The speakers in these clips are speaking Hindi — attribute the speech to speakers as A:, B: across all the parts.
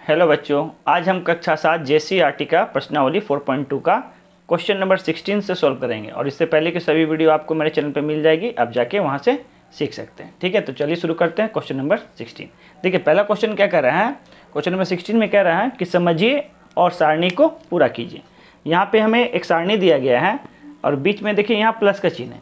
A: हेलो बच्चों, आज हम कक्षा 7 जेसीईआरटी का प्रश्नावली 4.2 का क्वेश्चन नंबर 16 से सॉल्व करेंगे। और इससे पहले की सभी वीडियो आपको मेरे चैनल पर मिल जाएगी, आप जाके वहाँ से सीख सकते हैं। ठीक है, तो चलिए शुरू करते हैं क्वेश्चन नंबर 16। देखिए पहला क्वेश्चन क्या कर रहा है, क्वेश्चन नंबर 16 में कह रहा है कि समझिए और सारणी को पूरा कीजिए। यहाँ पर हमें एक सारणी दिया गया है और बीच में देखिए यहाँ प्लस का चिन्ह है।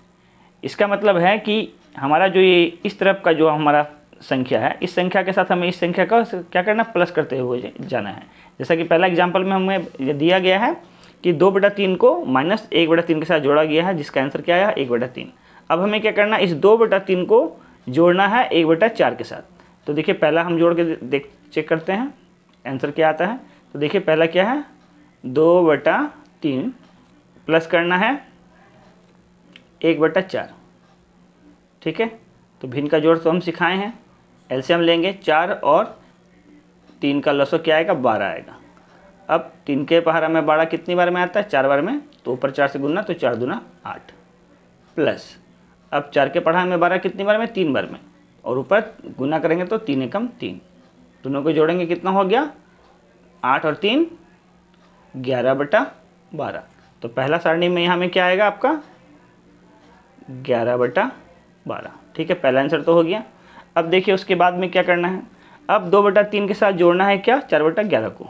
A: इसका मतलब है कि हमारा जो ये इस तरफ का जो हमारा संख्या है, इस संख्या के साथ हमें इस संख्या का क्या करना, प्लस करते हुए जाना है। जैसा कि पहला एग्जांपल में हमें दिया गया है कि 2/3 को -1/3 के साथ जोड़ा गया है, जिसका आंसर क्या आया 1/3। अब हमें क्या करना है, इस 2/3 को जोड़ना है 1/4 के साथ। तो देखिए पहला हम जोड़ के चेक करते हैं आंसर क्या आता है। तो देखिए पहला क्या है, 2/3 प्लस करना है 1/4। ठीक है, तो भिन्न का जोड़ तो हम सिखाए हैं। एलसीएम लेंगे, 4 और 3 का लसो क्या आएगा, 12 आएगा। अब 3 के पहाड़ा में 12 कितनी बार में आता है, 4 बार में, तो ऊपर 4 से गुना, तो 4 दूना 8 प्लस। अब 4 के पहाड़ा में 12 कितनी बार में, 3 बार में, और ऊपर गुना करेंगे तो 3 एकम 3, दोनों को जोड़ेंगे कितना हो गया, 8 और 3 11/12। तो पहला सारणी में यहाँ में क्या आएगा आपका 11/12। ठीक है, पहला आंसर तो हो गया। अब देखिए उसके बाद में क्या करना है, अब 2/3 के साथ जोड़ना है क्या, 4/11 को।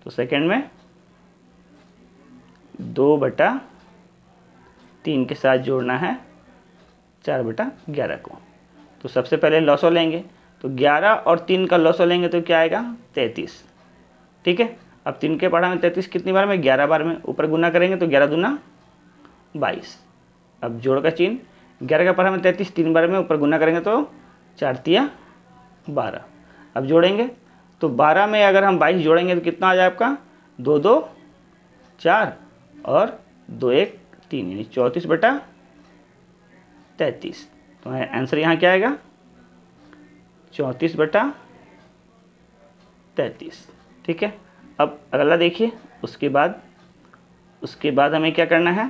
A: तो सेकंड में 2/3 के साथ जोड़ना है 4/11 को। तो सबसे पहले लॉसो लेंगे, तो 11 और 3 का लॉसो लेंगे तो क्या आएगा 33। ठीक है, अब 3 के पहाड़ा में 33 कितनी बार में, 11 बार में, ऊपर गुना करेंगे तो 11 दूना 22। अब जोड़ का चिन्ह, 11 का पहाड़ा में 33 3 बार में, ऊपर गुना करेंगे तो 4 तिया 12। अब जोड़ेंगे तो 12 में अगर हम 22 जोड़ेंगे तो कितना आ जाए आपका, 2 2 4 और 2 1 3, यानी 34/33। तो आंसर यहाँ क्या आएगा 34/33। ठीक है, अब अगला देखिए, उसके बाद हमें क्या करना है,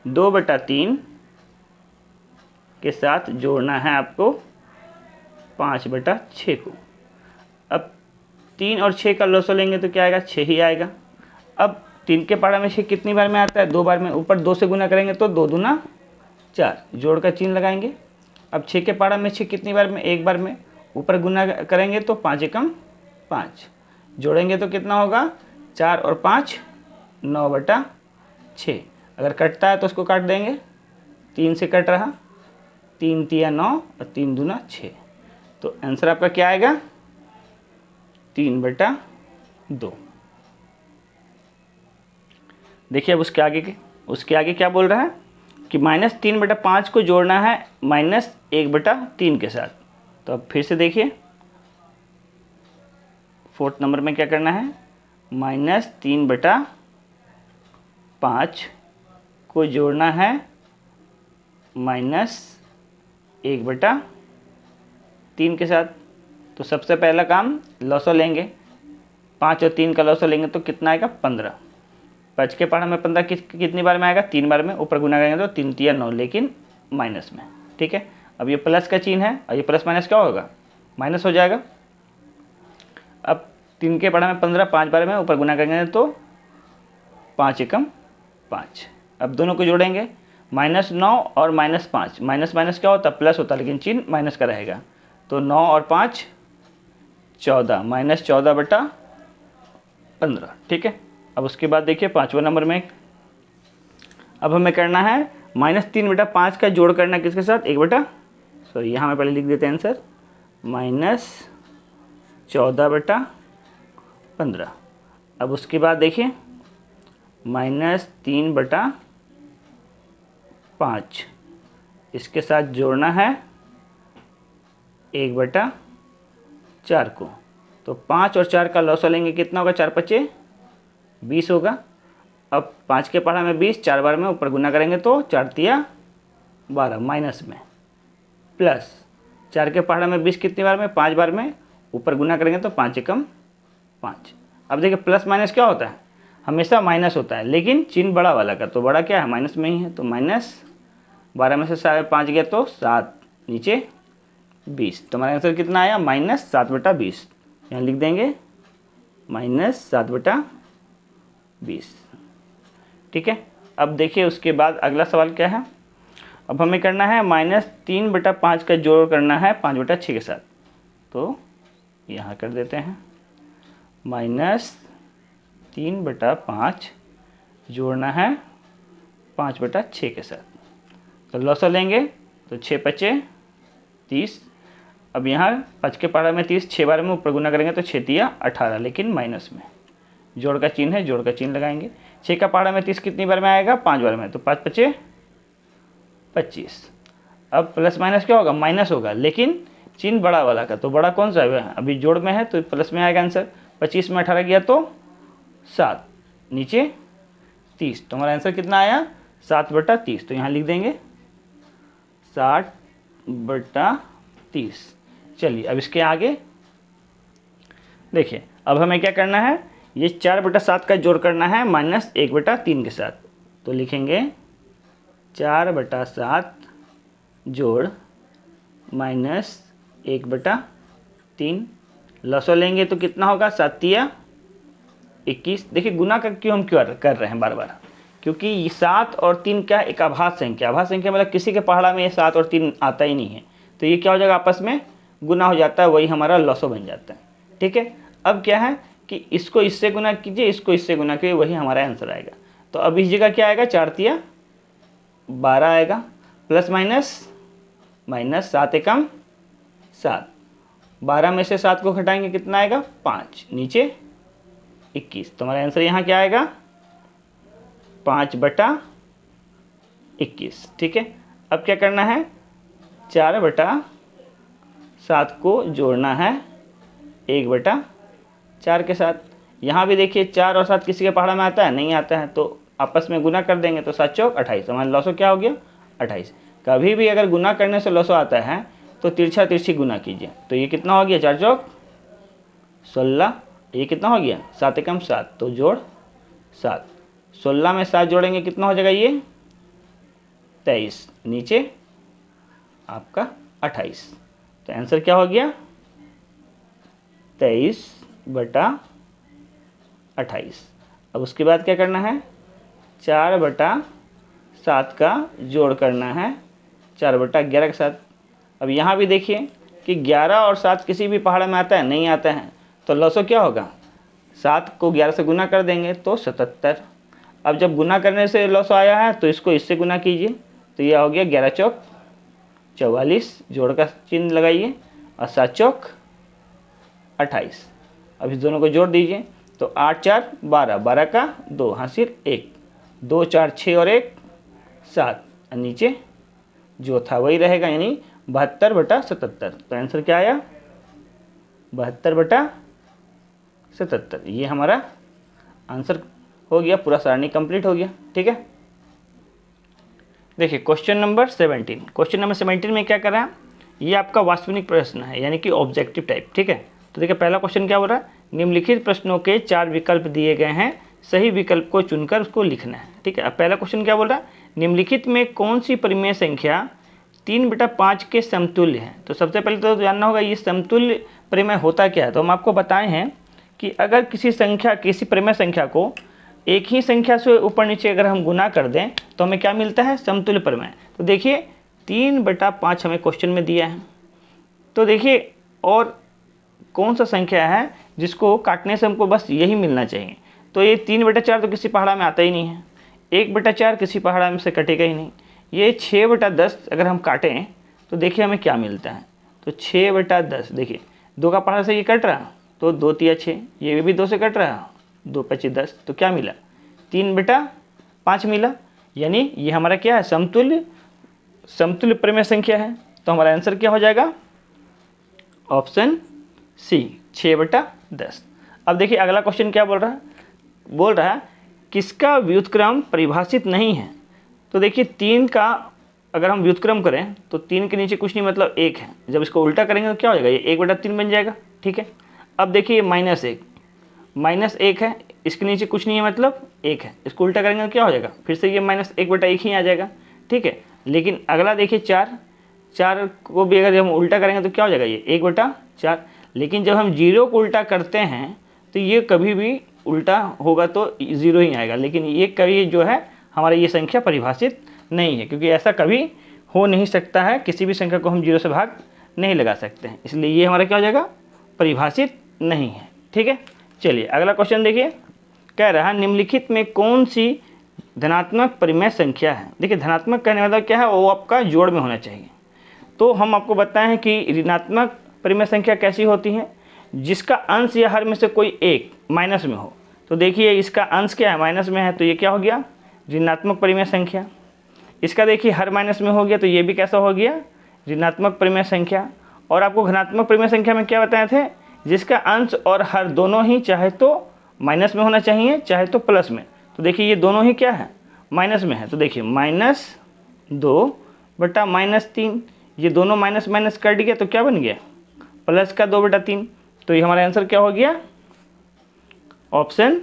A: 2/3 के साथ जोड़ना है आपको 5/6 को। अब 3 और 6 का लॉसो लेंगे तो क्या आएगा, 6 ही आएगा। अब 3 के पहाड़ा में 6 कितनी बार में आता है, 2 बार में, ऊपर 2 से गुना करेंगे तो 2 दूना 4, जोड़ का चिन्ह लगाएंगे। अब 6 के पहाड़ा में 6 कितनी बार में, 1 बार में, ऊपर गुना करेंगे तो 5 एकम 5, जोड़ेंगे तो कितना होगा 4 और 5 9/6। अगर कटता है तो उसको काट देंगे, 3 से कट रहा, 3 तिया 9 और 3 दूना 6। तो आंसर आपका क्या आएगा 3/2। देखिए अब उसके आगे क्या बोल रहा है कि -3/5 को जोड़ना है -1/3 के साथ। तो अब फिर से देखिए 4th नंबर में क्या करना है, -3/5 को जोड़ना है -1/3 के साथ। तो सबसे पहला काम लॉसो लेंगे, 5 और 3 का लॉसो लेंगे तो कितना आएगा 15। 5 के पहाड़ा में 15 कितनी बार में आएगा, 3 बार में, ऊपर गुना करेंगे तो 3 तिया 9, लेकिन माइनस में। ठीक है, अब ये प्लस का चिन्ह है और ये प्लस माइनस क्या होगा, माइनस हो जाएगा। अब 3 के पहाड़ा में 15 5 बार में, ऊपर गुना करेंगे तो 5 एकम 5। अब दोनों को जोड़ेंगे, -9 और -5, माइनस माइनस क्या होता है, प्लस होता है, लेकिन चिन्ह माइनस का रहेगा। तो 9 और 5 14, -14/15। ठीक है, अब उसके बाद देखिए 5वां नंबर में अब हमें करना है -3/5 का जोड़ करना किसके साथ, यहाँ में पहले लिख देते हैं आंसर, -14/15। अब उसके बाद देखिए -3/5 इसके साथ जोड़ना है 1/4 को। तो 5 और 4 का लॉसो लेंगे, कितना होगा, 4 5 20 होगा। अब 5 के पहाड़ा में 20 4 बार में, ऊपर गुना करेंगे तो 4 तिया 12, माइनस में, प्लस 4 के पहाड़ा में 20 कितनी बार में, 5 बार में, ऊपर गुना करेंगे तो 5 एकम 5। अब देखिए प्लस माइनस क्या होता है, हमेशा माइनस होता है, लेकिन चिन्ह बड़ा वाला का, तो बड़ा क्या है, माइनस में ही है। तो -12 में से 5 गया तो 7, नीचे 20। तो हमारा आंसर कितना आया, -7/20। यहाँ लिख देंगे माइनस 7/20। ठीक है, अब देखिए उसके बाद अगला सवाल क्या है। अब हमें करना है -3/5 का जोड़ करना है 5/6 के साथ। तो यहाँ कर देते हैं -3/5 जोड़ना है 5/6 के साथ। तो लॉसा लेंगे तो 6×5 = 30। अब यहाँ 5 के पहाड़ा में 30, 6 बार में ऊपर गुना करेंगे तो 6×3 = 18, लेकिन माइनस में जोड़ का चिन्ह है, जोड़ का चिन्ह लगाएंगे। 6 का पहाड़ा में 30 कितनी बार में आएगा, 5 बार में, तो 5×5 = 25। अब प्लस माइनस क्या होगा, माइनस होगा, लेकिन चिन्ह बड़ा वाला का, तो बड़ा कौन सा है, अभी जोड़ में है तो प्लस में आएगा आंसर। 25 में 18 गया तो 7, नीचे 30, तो हमारा आंसर कितना आया, 7/30। तो यहाँ लिख देंगे 60/30। चलिए अब इसके आगे देखिए, अब हमें क्या करना है, ये 4/7 का जोड़ करना है -1/3 के साथ। तो लिखेंगे 4/7 जोड़ -1/3। लसो लेंगे तो कितना होगा, 7×3 = 21। देखिए गुना का क्यों हम कर रहे हैं बार बार, क्योंकि 7 और 3 क्या एक आभास संख्या, आभास संख्या मतलब किसी के पहाड़ा में ये 7 और 3 आता ही नहीं है, तो ये क्या हो जाएगा, आपस में गुना हो जाता है, वही हमारा लसो बन जाता है। ठीक है, अब क्या है कि इसको इससे गुना कीजिए, इसको इससे गुना कीजिए, वही हमारा आंसर आएगा। तो अब इस जगह क्या आएगा, 4×3 = 12 आएगा, प्लस माइनस 7 एकम 7, 12 में से 7 को घटाएंगे कितना आएगा, 5, नीचे 21। तो हमारा आंसर यहाँ क्या आएगा, 5/21। ठीक है, अब क्या करना है, 4/7 को जोड़ना है 1/4 के साथ। यहाँ भी देखिए 4 और 7 किसी के पहाड़ा में आता है, नहीं आता है, तो आपस में गुना कर देंगे तो 7×4 = 28। हमारा लॉसो क्या हो गया, 28। कभी भी अगर गुना करने से लॉसो आता है तो तिरछा तिरछी गुना कीजिए। तो ये कितना हो गया, 4×4 = 16, ये कितना हो गया, 7 एकम 7, तो जोड़ 7, 16 में 7 जोड़ेंगे कितना हो जाएगा, ये 23, नीचे आपका 28। तो आंसर क्या हो गया, 23/28। अब उसके बाद क्या करना है, 4/7 का जोड़ करना है 4/11 के साथ। अब यहाँ भी देखिए कि 11 और 7 किसी भी पहाड़ में आता है, नहीं आता है, तो लॉसो क्या होगा, 7 को 11 से गुना कर देंगे तो 77। अब जब गुना करने से लॉसो आया है तो इसको इससे गुना कीजिए, तो यह हो गया 11×4 = 44, जोड़ का चिन्ह लगाइए, और 7×4 = 28। अब इस दोनों को जोड़ दीजिए, तो 8×4 = 12, 12 का 2 हासिल 1, 2 4 6 और 1 7, और नीचे जो था वही रहेगा, यानी 72/77। तो आंसर क्या आया, 72/77। ये हमारा आंसर हो गया, पूरा सारणी कंप्लीट हो गया। ठीक है, देखिए क्वेश्चन नंबर 17। क्वेश्चन नंबर 17 में क्या कर रहा है, ये आपका वास्तविक प्रश्न है, यानी कि ऑब्जेक्टिव टाइप। ठीक है, तो देखिए पहला क्वेश्चन क्या बोल रहा है, निम्नलिखित प्रश्नों के 4 विकल्प दिए गए हैं, सही विकल्प को चुनकर उसको लिखना है। ठीक है, अब पहला क्वेश्चन क्या बोल रहा है, निम्नलिखित में कौन सी परिमेय संख्या 3/5 के समतुल्य है। तो सबसे पहले तो जानना होगा ये समतुल्य परिमेय होता क्या है। तो हम आपको बताए हैं कि अगर किसी परिमेय संख्या को एक ही संख्या से ऊपर नीचे अगर हम गुना कर दें तो हमें क्या मिलता है, समतुल्य परिमेय। तो देखिए 3/5 हमें क्वेश्चन में दिया है, तो देखिए और कौन सा संख्या है जिसको काटने से हमको बस यही मिलना चाहिए। तो ये 3/4 तो किसी पहाड़ा में आता ही नहीं है, 1/4 किसी पहाड़ा में से कटेगा ही नहीं। ये 6/10 अगर हम काटें तो देखिए हमें क्या मिलता है, तो 6/10, देखिए 2 का पहाड़ा से ये कट रहा, तो 2×3 = 6, ये भी 2 से कट रहा, 2×5 = 10, तो क्या मिला, 3/5 मिला। यानी ये हमारा क्या है, समतुल्य परिमेय संख्या है। तो हमारा आंसर क्या हो जाएगा, ऑप्शन सी, 6/10। अब देखिए अगला क्वेश्चन क्या बोल रहा है किसका व्युत्क्रम परिभाषित नहीं है। तो देखिए 3 का अगर हम व्युत्क्रम करें तो 3 के नीचे कुछ नहीं, मतलब 1 है, जब इसको उल्टा करेंगे तो क्या हो जाएगा, ये 1/3 बन जाएगा। ठीक है, अब देखिए -1 है, इसके नीचे कुछ नहीं है, मतलब 1 है, इसको उल्टा करेंगे तो क्या हो जाएगा, फिर से ये -1/1 ही आ जाएगा। ठीक है, लेकिन अगला देखिए 4 को भी अगर हम उल्टा करेंगे तो क्या हो जाएगा, ये 1/4। लेकिन जब हम 0 को उल्टा करते हैं तो ये कभी भी उल्टा होगा तो 0 ही आएगा, लेकिन ये कभी जो है हमारा ये संख्या परिभाषित नहीं है, क्योंकि ऐसा कभी हो नहीं सकता है, किसी भी संख्या को हम 0 से भाग नहीं लगा सकते हैं, इसलिए ये हमारा क्या हो जाएगा, परिभाषित नहीं है। ठीक है, चलिए अगला क्वेश्चन देखिए, कह रहा है निम्नलिखित में कौन सी धनात्मक परिमेय संख्या है। देखिए धनात्मक कहने का मतलब क्या है, वो आपका जोड़ में होना चाहिए। तो हम आपको बताएं हैं कि ऋणात्मक परिमेय संख्या कैसी होती है, जिसका अंश या हर में से कोई एक माइनस में हो। तो देखिए इसका अंश क्या है, माइनस में है, तो ये क्या हो गया, ऋणात्मक परिमेय संख्या। इसका देखिए हर माइनस में हो गया, तो ये भी कैसा हो गया, ऋणात्मक परिमेय संख्या। और आपको घनात्मक परिमेय संख्या में क्या बताए थे, जिसका अंश और हर दोनों ही चाहे तो माइनस में होना चाहिए चाहे तो प्लस में। तो देखिए ये दोनों ही क्या है, माइनस में है। तो देखिए -2 बटा -3, ये दोनों माइनस माइनस कट गया तो क्या बन गया, प्लस का 2 बटा 3। तो ये हमारा आंसर क्या हो गया, ऑप्शन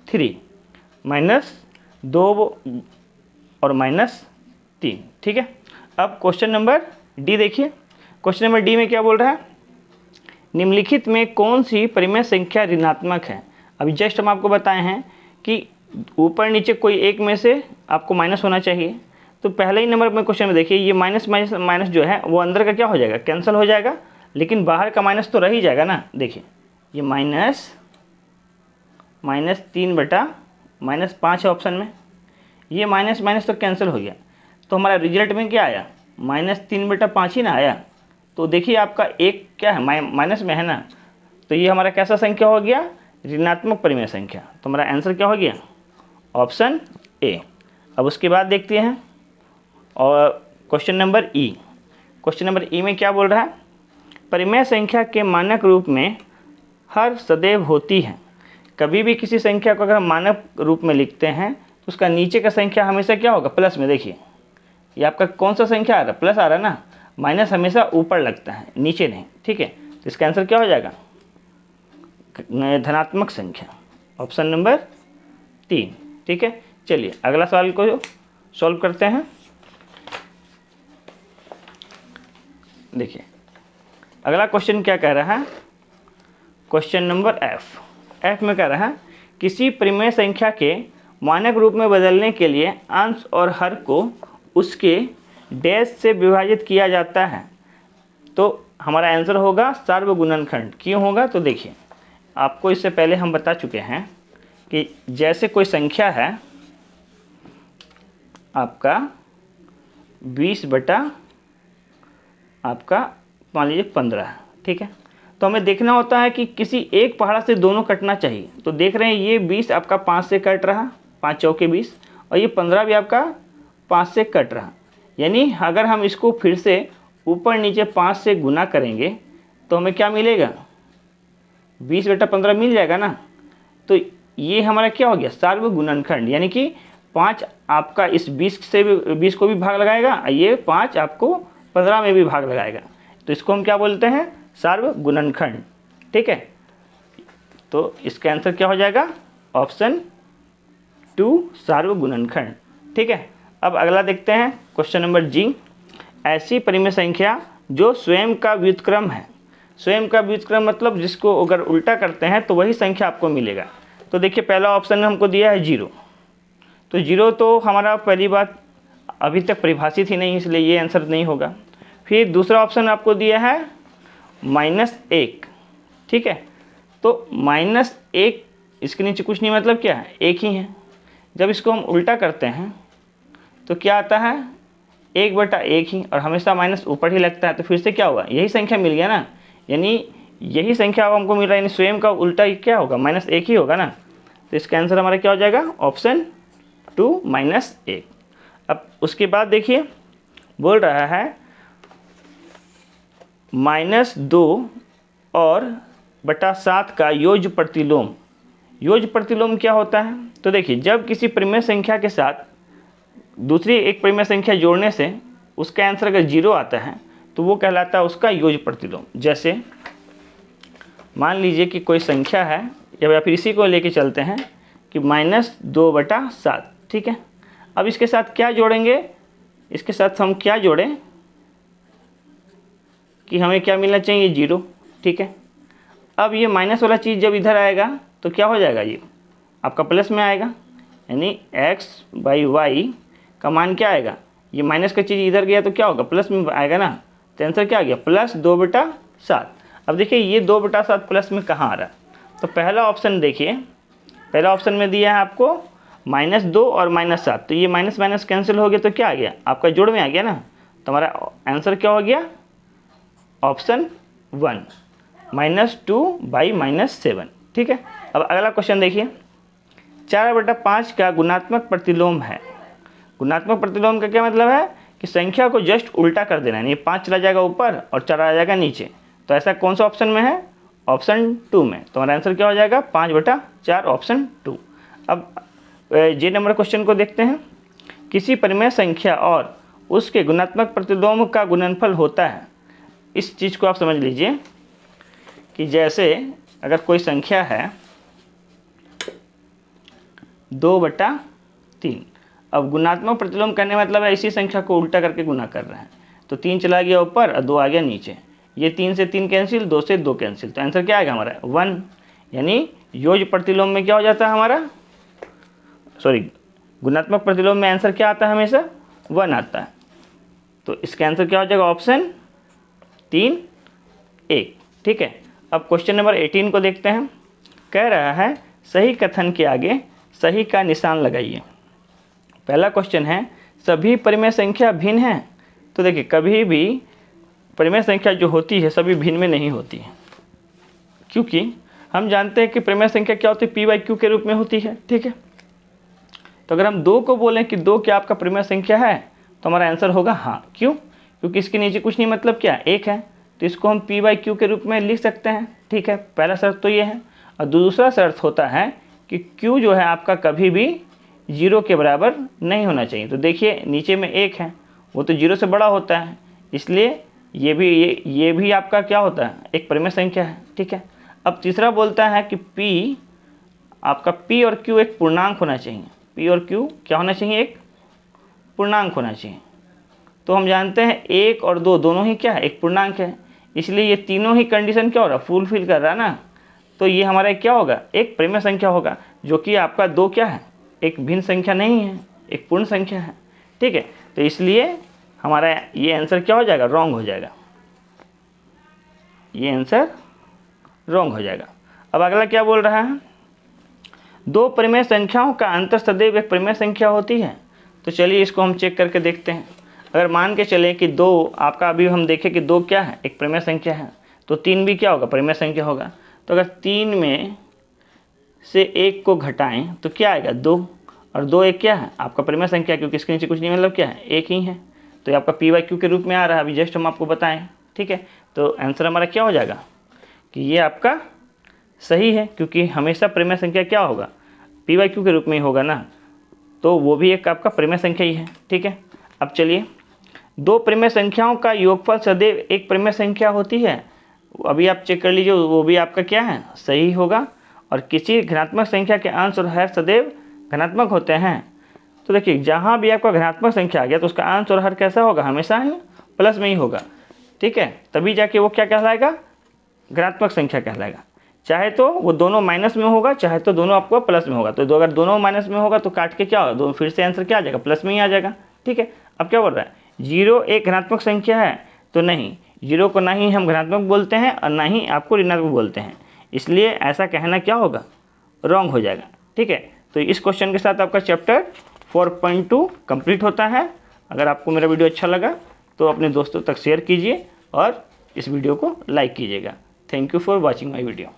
A: 3, -2 और -3। ठीक है, अब क्वेश्चन नंबर डी देखिए। क्वेश्चन नंबर डी में क्या बोल रहा है, निम्नलिखित में कौन सी परिमेय संख्या ऋणात्मक है। अभी जस्ट हम आपको बताए हैं कि ऊपर नीचे कोई एक में से आपको माइनस होना चाहिए। तो पहले ही नंबर में क्वेश्चन में देखिए ये माइनस माइनस माइनस जो है वो अंदर का क्या हो जाएगा, कैंसिल हो जाएगा, लेकिन बाहर का माइनस तो रह ही जाएगा ना। देखिए ये -3 बटा -5 है ऑप्शन में, ये माइनस माइनस तो कैंसिल हो गया, तो हमारा रिजल्ट में क्या आया, -3 बटा 5 ही ना आया। तो देखिए आपका एक क्या है, माइनस में है ना, तो ये हमारा कैसा संख्या हो गया, ऋणात्मक परिमेय संख्या। तो हमारा आंसर क्या हो गया, ऑप्शन ए। अब उसके बाद देखते हैं और क्वेश्चन नंबर ई। क्वेश्चन नंबर ई में क्या बोल रहा है, परिमेय संख्या के मानक रूप में हर सदैव होती है। कभी भी किसी संख्या को अगर हम मानक रूप में लिखते हैं तो उसका नीचे का संख्या हमेशा क्या होगा, प्लस में। देखिए ये आपका कौन सा संख्या आ रहा है, प्लस आ रहा है ना, माइनस हमेशा ऊपर लगता है नीचे नहीं। ठीक है, तो इसका आंसर क्या हो जाएगा, धनात्मक संख्या, ऑप्शन नंबर 3। ठीक है, चलिए अगला सवाल को सॉल्व करते हैं। देखिए अगला क्वेश्चन क्या कह रहा है, क्वेश्चन नंबर एफ में कह रहा है किसी परिमेय संख्या के मानक रूप में बदलने के लिए अंश और हर को उसके डैश से विभाजित किया जाता है। तो हमारा आंसर होगा सार्वगुणनखंड। क्यों होगा, तो देखिए आपको इससे पहले हम बता चुके हैं कि जैसे कोई संख्या है आपका 20 बटा आपका मान लीजिए 15, ठीक है, तो हमें देखना होता है कि किसी एक पहाड़ा से दोनों कटना चाहिए। तो देख रहे हैं ये 20 आपका 5 से कट रहा, 5 चौके 20, और ये 15 भी आपका 5 से कट रहा। यानी अगर हम इसको फिर से ऊपर नीचे 5 से गुना करेंगे तो हमें क्या मिलेगा, 20 बटा 15 मिल जाएगा ना। तो ये हमारा क्या हो गया, सार्वगुणनखंड, यानी कि 5 आपका इस 20 से भी 20 को भी भाग लगाएगा, ये 5 आपको 15 में भी भाग लगाएगा। तो इसको हम क्या बोलते हैं, सार्वगुणनखंड। ठीक है, तो इसका आंसर क्या हो जाएगा, ऑप्शन 2 सार्वगुणनखंड। ठीक है, अब अगला देखते हैं क्वेश्चन नंबर जी। ऐसी परिमेय संख्या जो स्वयं का व्युत्क्रम है। स्वयं का व्युत्क्रम मतलब जिसको अगर उल्टा करते हैं तो वही संख्या आपको मिलेगा। तो देखिए पहला ऑप्शन हमको दिया है 0, तो 0 तो हमारा पहली बात अभी तक परिभाषित ही नहीं, इसलिए ये आंसर नहीं होगा। फिर दूसरा ऑप्शन आपको दिया है -1, ठीक है, तो -1 इसके नीचे कुछ नहीं, मतलब क्या है, 1 ही है। जब इसको हम उल्टा करते हैं तो क्या आता है, 1 बटा 1 ही, और हमेशा माइनस ऊपर ही लगता है, तो फिर से क्या होगा, यही संख्या मिल गया ना, यानी यही संख्या अब हमको मिल रहा है, यानी स्वयं का उल्टा ही क्या होगा, -1 ही होगा ना। तो इसका आंसर हमारा क्या हो जाएगा, ऑप्शन 2 -1। अब उसके बाद देखिए बोल रहा है -2 और बटा 7 का योज्य प्रतिलोम। योज्य प्रतिलोम क्या होता है, तो देखिए जब किसी परिमेय संख्या के साथ दूसरी एक परिमेय संख्या जोड़ने से उसका आंसर अगर 0 आता है तो वो कहलाता है उसका योज्य प्रतिलोम। जैसे मान लीजिए कि कोई संख्या है, या फिर इसी को लेके चलते हैं कि -2 बटा 7, ठीक है। अब इसके साथ क्या जोड़ेंगे, इसके साथ हम क्या जोड़ें कि हमें क्या मिलना चाहिए, 0, ठीक है। अब ये माइनस वाला चीज़ जब इधर आएगा तो क्या हो जाएगा, ये आपका प्लस में आएगा, यानी x/y का मान क्या आएगा, ये माइनस का चीज़ इधर गया तो क्या होगा, प्लस में आएगा ना। तो आंसर क्या आ गया, +2/7। अब देखिए ये 2/7 प्लस में कहाँ आ रहा है, तो पहला ऑप्शन देखिए, पहला ऑप्शन में दिया है आपको -2 और -7, तो ये माइनस माइनस कैंसिल हो गया तो क्या आ गया, आपका जोड़ में आ गया ना। तो हमारा आंसर क्या हो गया, ऑप्शन 1 -2/-7। ठीक है। अब अगला क्वेश्चन देखिए, 4/5 का गुणात्मक प्रतिलोम है। गुणात्मक प्रतिलोम का क्या मतलब है कि संख्या को जस्ट उल्टा कर देना है, 5 चला जाएगा ऊपर और 4 आ जाएगा नीचे। तो ऐसा कौन सा ऑप्शन में है, ऑप्शन 2 में। तो हमारा आंसर क्या हो जाएगा, 5/4 ऑप्शन 2। अब जे नंबर क्वेश्चन को देखते हैं। किसी परिमेय संख्या और उसके गुणात्मक प्रतिलोम का गुणनफल होता है। इस चीज़ को आप समझ लीजिए कि जैसे अगर कोई संख्या है 2/3, अब गुणात्मक प्रतिलोम करने का मतलब है इसी संख्या को उल्टा करके गुना कर रहे हैं। तो 3 चला गया ऊपर और 2 आ गया नीचे, ये 3 से 3 कैंसिल, 2 से 2 कैंसिल, तो आंसर क्या आएगा हमारा 1। यानी योज प्रतिलोम में क्या हो जाता है हमारा, गुणात्मक प्रतिलोम में आंसर क्या आता है, हमेशा 1 आता है। तो इसका आंसर क्या हो जाएगा, ऑप्शन 3 1। ठीक है। अब क्वेश्चन नंबर 18 को देखते हैं। कह रहा है सही कथन के आगे सही का निशान लगाइए। पहला क्वेश्चन है सभी परिमेय संख्या भिन्न है। तो देखिए कभी भी परिमेय संख्या जो होती है सभी भिन्न में नहीं होती है, क्योंकि हम जानते हैं कि परिमेय संख्या क्या होती है, p/q के रूप में होती है। ठीक है। तो अगर हम 2 को बोलें कि 2 क्या आपका परिमेय संख्या है, तो हमारा आंसर होगा हाँ। क्यों, क्योंकि इसके नीचे कुछ नहीं, मतलब क्या 1 है, तो इसको हम p/q के रूप में लिख सकते हैं। ठीक है, पहला शर्त तो ये है। और दूसरा शर्त होता है कि q जो है आपका कभी भी 0 के बराबर नहीं होना चाहिए। तो देखिए नीचे में 1 है, वो तो 0 से बड़ा होता है, इसलिए ये भी आपका क्या होता है, एक परिमेय संख्या है। ठीक है। अब तीसरा बोलता है कि p आपका p और q एक पूर्णांक होना चाहिए। p और q क्या होना चाहिए, एक पूर्णांक होना चाहिए। तो हम जानते हैं 1 और 2 दोनों ही क्या है, एक पूर्णांक है, इसलिए ये तीनों ही कंडीशन क्या हो रहा है, फुलफिल कर रहा है ना। तो ये हमारा क्या होगा, एक परिमेय संख्या होगा, जो कि आपका 2 क्या है, एक भिन्न संख्या नहीं है, एक पूर्ण संख्या है। ठीक है। तो इसलिए हमारा ये आंसर क्या हो जाएगा, रॉन्ग हो जाएगा, ये आंसर रॉन्ग हो जाएगा। अब अगला क्या बोल रहा है, 2 परिमेय संख्याओं का अंतर सदैव एक परिमेय संख्या होती है। तो चलिए इसको हम चेक करके देखते हैं। अगर मान के चले कि 2 आपका, अभी हम देखें कि 2 क्या है, एक परिमेय संख्या है, तो 3 भी क्या होगा, परिमेय संख्या होगा। तो अगर 3 में से 1 को घटाएं तो क्या आएगा, 2, और 2 एक क्या है आपका परिमेय संख्या, क्योंकि इसके नीचे कुछ नहीं, मतलब क्या है, 1 ही है। तो ये आपका p/q के रूप में आ रहा है, अभी जस्ट हम आपको बताएं। ठीक है। तो आंसर हमारा क्या हो जाएगा कि ये आपका सही है, क्योंकि हमेशा परिमेय संख्या क्या होगा, p/q के रूप में ही होगा ना, तो वो भी एक आपका परिमेय संख्या ही है। ठीक है। अब चलिए, 2 परिमेय संख्याओं का योगफल सदैव एक परिमेय संख्या होती है। अभी आप चेक कर लीजिए, वो भी आपका क्या है, सही होगा। और किसी धनात्मक संख्या के अंश और हर सदैव धनात्मक होते हैं। तो देखिए जहाँ भी आपका धनात्मक संख्या आ गया तो उसका अंश और हर कैसा होगा, हमेशा ही प्लस में ही होगा। ठीक है, तभी जाके वो क्या कहलाएगा, धनात्मक संख्या कहलाएगा। चाहे तो वो दोनों माइनस में होगा, चाहे तो दोनों आपको प्लस में होगा। तो अगर दोनों माइनस में होगा तो काट के क्या होगा, दोनों फिर से आंसर क्या आ जाएगा, प्लस में ही आ जाएगा। ठीक है। अब क्या बोल रहा है, 0 एक धनात्मक संख्या है, तो नहीं, 0 को ना ही हम धनात्मक बोलते हैं और ना ही आपको ऋणात्मक बोलते हैं, इसलिए ऐसा कहना क्या होगा, रॉन्ग हो जाएगा। ठीक है। तो इस क्वेश्चन के साथ आपका चैप्टर 4.2 कंप्लीट होता है। अगर आपको मेरा वीडियो अच्छा लगा तो अपने दोस्तों तक शेयर कीजिए और इस वीडियो को लाइक कीजिएगा। Thank you for watching my video.